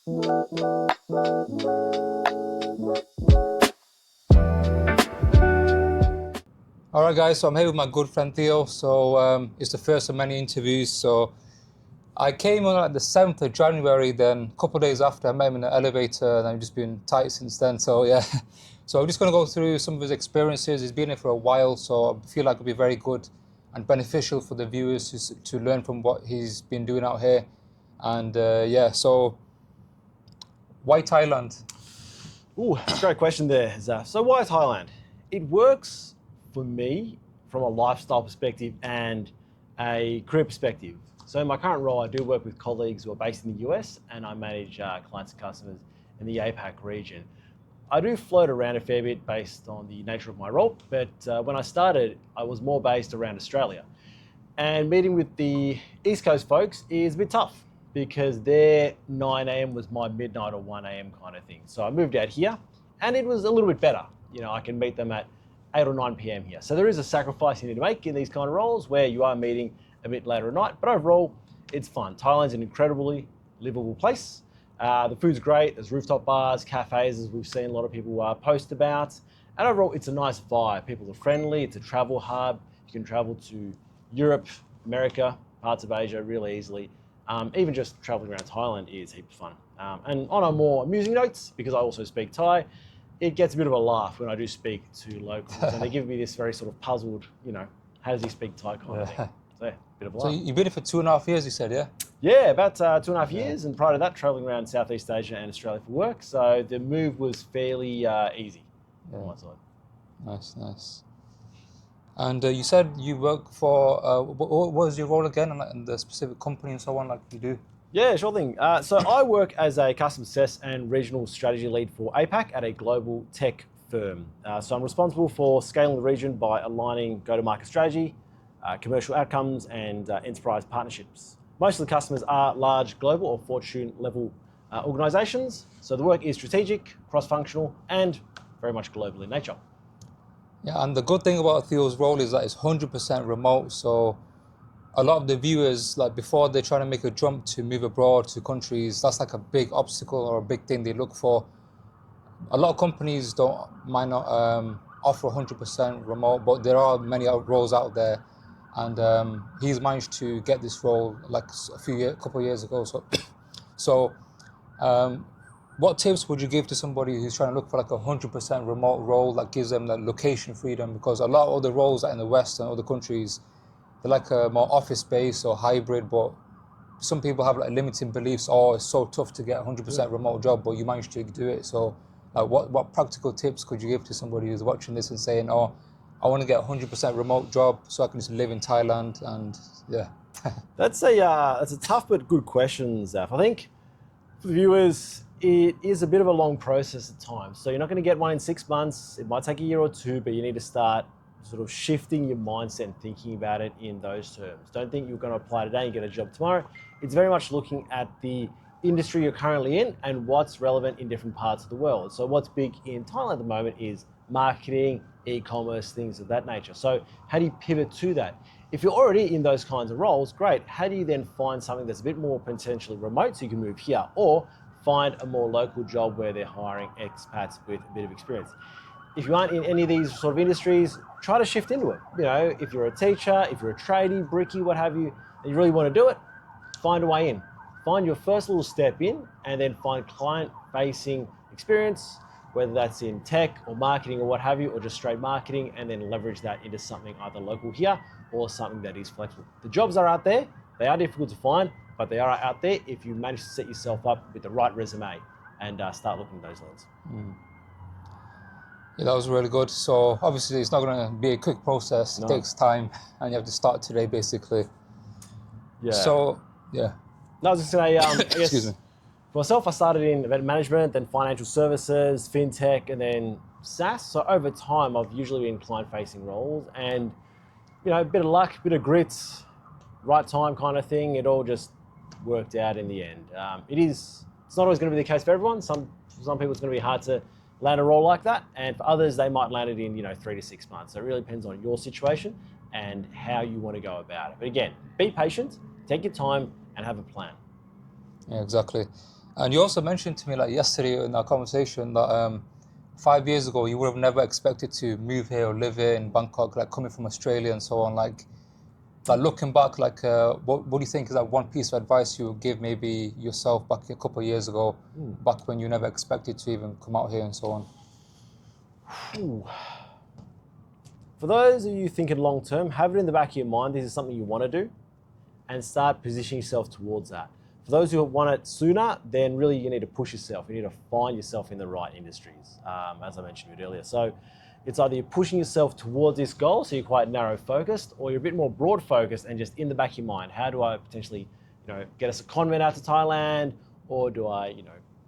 All right, guys, so I'm here with my good friend Theo. So it's the first of many interviews. So I came on the 7th of January, then a couple of days after I met him in the elevator, and I've just been tight since then. So yeah, so I'm just going to go through some of his experiences. He's been here for a while, so I feel like it'll be very good and beneficial for the viewers to learn from what he's been doing out here. And yeah, so why Thailand? Ooh, that's a great question there, Zaf. So why Thailand? It works for me from a lifestyle perspective and a career perspective. So in my current role, I do work with colleagues who are based in the US, and I manage clients and customers in the APAC region. I do float around a fair bit based on the nature of my role, but when I started, I was more based around Australia. And meeting with the East Coast folks is a bit tough because their 9 a.m. was my midnight or 1 a.m. kind of thing. So I moved out here and it was a little bit better. You know, I can meet them at 8 or 9 p.m. here. So there is a sacrifice you need to make in these kind of roles where you are meeting a bit later at night, but overall, it's fun. Thailand's an incredibly livable place. The food's great. There's rooftop bars, cafes, as we've seen a lot of people post about. And overall, it's a nice vibe. People are friendly. It's a travel hub. You can travel to Europe, America, parts of Asia really easily. Even just traveling around Thailand is heaps of fun. And on a more amusing note, because I also speak Thai, it gets a bit of a laugh when I do speak to locals and they give me this very sort of puzzled, you know, how does he speak Thai kind of thing. So yeah, bit of a So laugh. you've been here for 2.5 years, you said, yeah? Yeah, about 2.5 years, and prior to that, traveling around Southeast Asia and Australia for work. So the move was fairly easy on my side. Nice, nice. And you said you work for, what was your role again in the specific company and so on, like you do? Yeah, sure thing. So I work as a customer success and regional strategy lead for APAC at a global tech firm. So I'm responsible for scaling the region by aligning go-to-market strategy, commercial outcomes, and enterprise partnerships. Most of the customers are large global or Fortune level organizations. So the work is strategic, cross-functional, and very much global in nature. Yeah, and the good thing about Theo's role is that it's 100% remote. So a lot of the viewers, like before they're trying to make a jump to move abroad to countries, that's like a big obstacle or a big thing they look for. A lot of companies might not offer 100% remote, but there are many roles out there. And he's managed to get this role like couple of years ago. So what tips would you give to somebody who's trying to look for like a 100% remote role that gives them that location freedom? Because a lot of other roles in the West and other countries, they're like a more office-based or hybrid, but some people have like limiting beliefs. Oh, it's so tough to get a 100% remote job, but you managed to do it. So what practical tips could you give to somebody who's watching this and saying, oh, I want to get a 100% remote job so I can just live in Thailand? And yeah. That's a tough but good question, Zaf. I think for the viewers, it is a bit of a long process at times. So you're not going to get one in 6 months. It might take a year or two, but you need to start sort of shifting your mindset and thinking about it in those terms. Don't think you're going to apply today and get a job tomorrow. It's very much looking at the industry you're currently in and what's relevant in different parts of the world. So what's big in Thailand at the moment is marketing, e-commerce, things of that nature. So how do you pivot to that? If you're already in those kinds of roles, great. How do you then find something that's a bit more potentially remote so you can move here, or find a more local job where they're hiring expats with a bit of experience? If you aren't in any of these sort of industries, try to shift into it. You know, if you're a teacher, if you're a tradie, brickie, what have you, and you really want to do it, find a way in. Find your first little step in and then find client-facing experience, whether that's in tech or marketing or what have you, or just straight marketing, and then leverage that into something either local here or something that is flexible. The jobs are out there. They are difficult to find, but they are out there if you manage to set yourself up with the right resume and start looking at those lanes. Yeah, that was really good. So obviously it's not going to be a quick process. No. It takes time and you have to start today basically. Yeah. So, yeah. No, I was just going to say, I Excuse guess me. for myself, I started in event management, then financial services, fintech, and then SaaS. So over time, I've usually been client-facing roles, and you know, a bit of luck, a bit of grit, right time kind of thing. It all just worked out in the end. It's not always going to be the case for everyone. For some people, it's going to be hard to land a role like that, and for others, they might land it in 3 to 6 months. So it really depends on your situation and how you want to go about it. But again, be patient, take your time, and have a plan. Yeah, exactly. And you also mentioned to me like yesterday in our conversation that 5 years ago you would have never expected to move here or live here in Bangkok, like coming from Australia and so on. Like looking back, like what do you think is that one piece of advice you would give maybe yourself back a couple of years ago, back when you never expected to even come out here and so on? Ooh. For those of you thinking long term, have it in the back of your mind, this is something you want to do, and start positioning yourself towards that. For those who want it sooner, then really you need to push yourself. You need to find yourself in the right industries, as I mentioned a bit earlier. So it's either you're pushing yourself towards this goal, so you're quite narrow focused, or you're a bit more broad focused and just in the back of your mind, how do I potentially, get us a convent out to Thailand, or do I,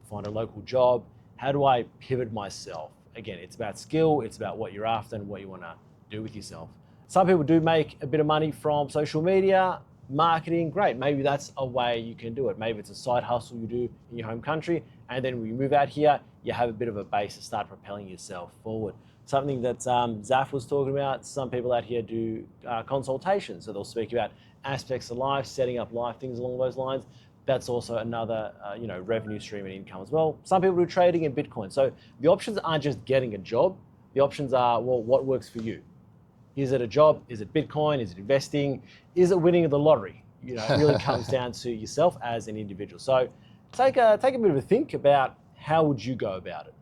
find a local job? How do I pivot myself? Again, it's about skill, it's about what you're after and what you want to do with yourself. Some people do make a bit of money from social media, marketing, great. Maybe that's a way you can do it. Maybe it's a side hustle you do in your home country, and then when you move out here, you have a bit of a base to start propelling yourself forward. Something that Zaf was talking about, some people out here do consultation. So they'll speak about aspects of life, setting up life, things along those lines. That's also another revenue stream and income as well. Some people do trading in Bitcoin. So the options aren't just getting a job. The options are, well, what works for you? Is it a job? Is it Bitcoin? Is it investing? Is it winning the lottery? It really comes down to yourself as an individual. So take a bit of a think about how would you go about it.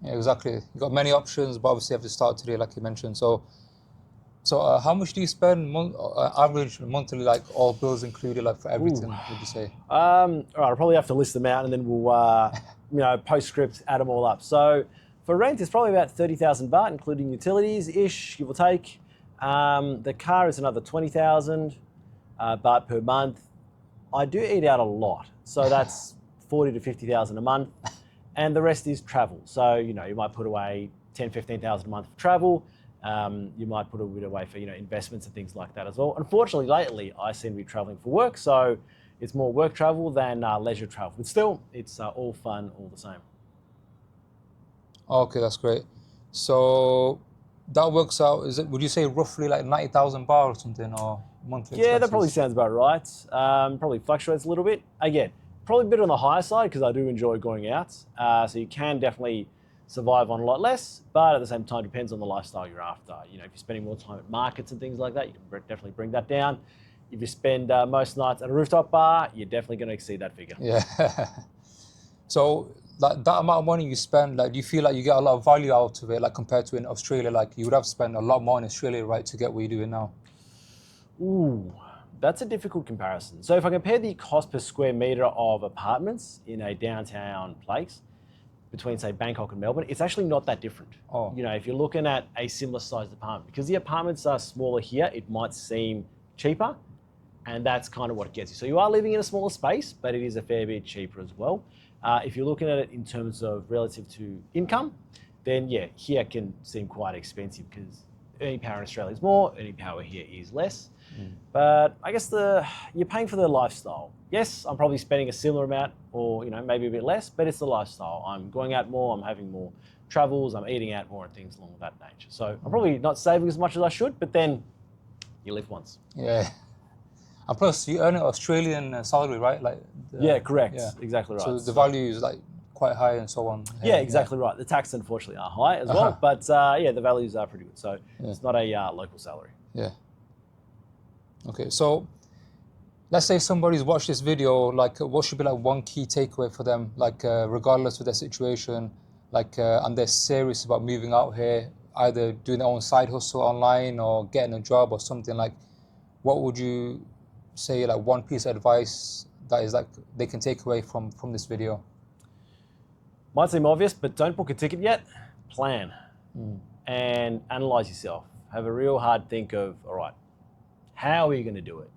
Yeah, exactly. You've got many options, but obviously you have to start today, like you mentioned. So how much do you spend average monthly, like all bills included, like for everything? Would you say? All right, I'll probably have to list them out, and then we'll postscript add them all up. So for rent, it's probably about 30,000 baht, including utilities ish, give or take. The car is another 20,000 baht per month. I do eat out a lot, so that's 40 to 50,000 a month. And the rest is travel. So, you might put away 10, 15,000 a month for travel. You might put a bit away for, investments and things like that as well. Unfortunately, lately, I seem to be traveling for work. So it's more work travel than leisure travel. But still, it's all fun, all the same. Okay, that's great. So that works out, would you say roughly like 90,000 baht or something, or monthly Yeah, expenses? that probably sounds about right. Probably fluctuates a little bit. Again, probably a bit on the higher side because I do enjoy going out. So you can definitely survive on a lot less, but at the same time, depends on the lifestyle you're after. If you're spending more time at markets and things like that, you can definitely bring that down. If you spend most nights at a rooftop bar, you're definitely going to exceed that figure. Yeah. So like that amount of money you spend, like do you feel like you get a lot of value out of it, like compared to in Australia? Like you would have spent a lot more in Australia, right, to get what you're doing now? Ooh, that's a difficult comparison. So if I compare the cost per square meter of apartments in a downtown place between, say, Bangkok and Melbourne, it's actually not that different. Oh. If you're looking at a similar sized apartment, because the apartments are smaller here, it might seem cheaper, and that's kind of what gets you. So you are living in a smaller space, but it is a fair bit cheaper as well. If you're looking at it in terms of relative to income, then yeah, here can seem quite expensive because earning power in Australia is more, earning power here is less. But I guess you're paying for the lifestyle. Yes, I'm probably spending a similar amount or maybe a bit less, but it's the lifestyle. I'm going out more, I'm having more travels, I'm eating out more and things along that nature. So I'm probably not saving as much as I should, but then you live once. Yeah. And plus, you earn an Australian salary, right? Yeah, correct. Yeah. Exactly right. So the value is like quite high and so on. Yeah, exactly right. The tax unfortunately are high as well, but the values are pretty good. So it's not a local salary. Yeah. Okay, so let's say somebody's watched this video, like what should be like one key takeaway for them, like regardless of their situation, like and they're serious about moving out here, either doing their own side hustle online or getting a job or something, like what would you say, like one piece of advice that is like they can take away from this video? Might seem obvious, but don't book a ticket yet. Plan and analyze yourself. Have a real hard think of, all right, how are you going to do it?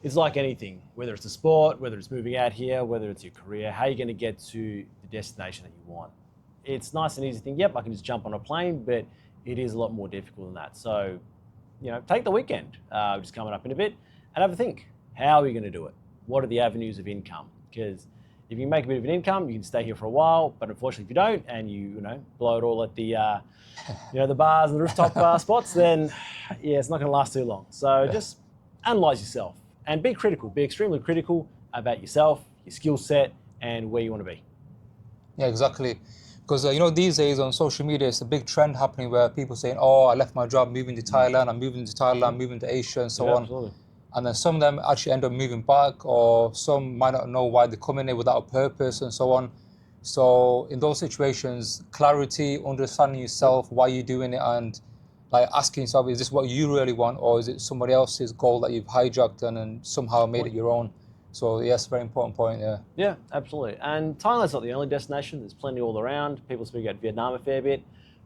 It's like anything, whether it's a sport, whether it's moving out here, whether it's your career, how are you going to get to the destination that you want? It's nice and easy to think, yep, I can just jump on a plane, but it is a lot more difficult than that. So, take the weekend, which is coming up in a bit, and have a think. How are you going to do it? What are the avenues of income? Because if you make a bit of an income, you can stay here for a while, but unfortunately if you don't, and you blow it all at the the bars and the rooftop spots, then yeah, it's not going to last too long. So just analyze yourself and be critical. Be extremely critical about yourself, your skill set, and where you want to be. Yeah, exactly. Because you know, these days on social media, it's a big trend happening where people saying, "Oh, I left my job, moving to Thailand. I'm moving to Thailand, moving to Asia, and so Yeah, on." absolutely. And then some of them actually end up moving back, or some might not know why they're coming in without a purpose, and so on. So in those situations, clarity, understanding yourself, why you're doing it, and like asking yourself, is this what you really want, or is it somebody else's goal that you've hijacked and then somehow made it your own? So yes, very important point. Yeah. Yeah, absolutely. And Thailand's not the only destination. There's plenty all around. People speak about Vietnam a fair bit.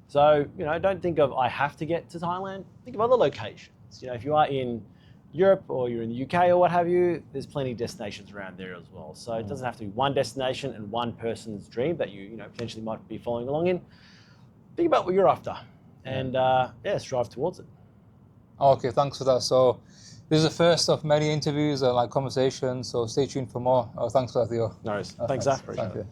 So, don't think of I have to get to Thailand. Think of other locations. If you are in Europe or you're in the UK or what have you, there's plenty of destinations around there as well. So it doesn't have to be one destination and one person's dream that you potentially might be following along in. Think about what you're after and strive towards it. Okay, thanks for that. So this is the first of many interviews and like conversations. So stay tuned for more. Thanks for that, Theo. No worries. Thanks, Zaf. Thank you.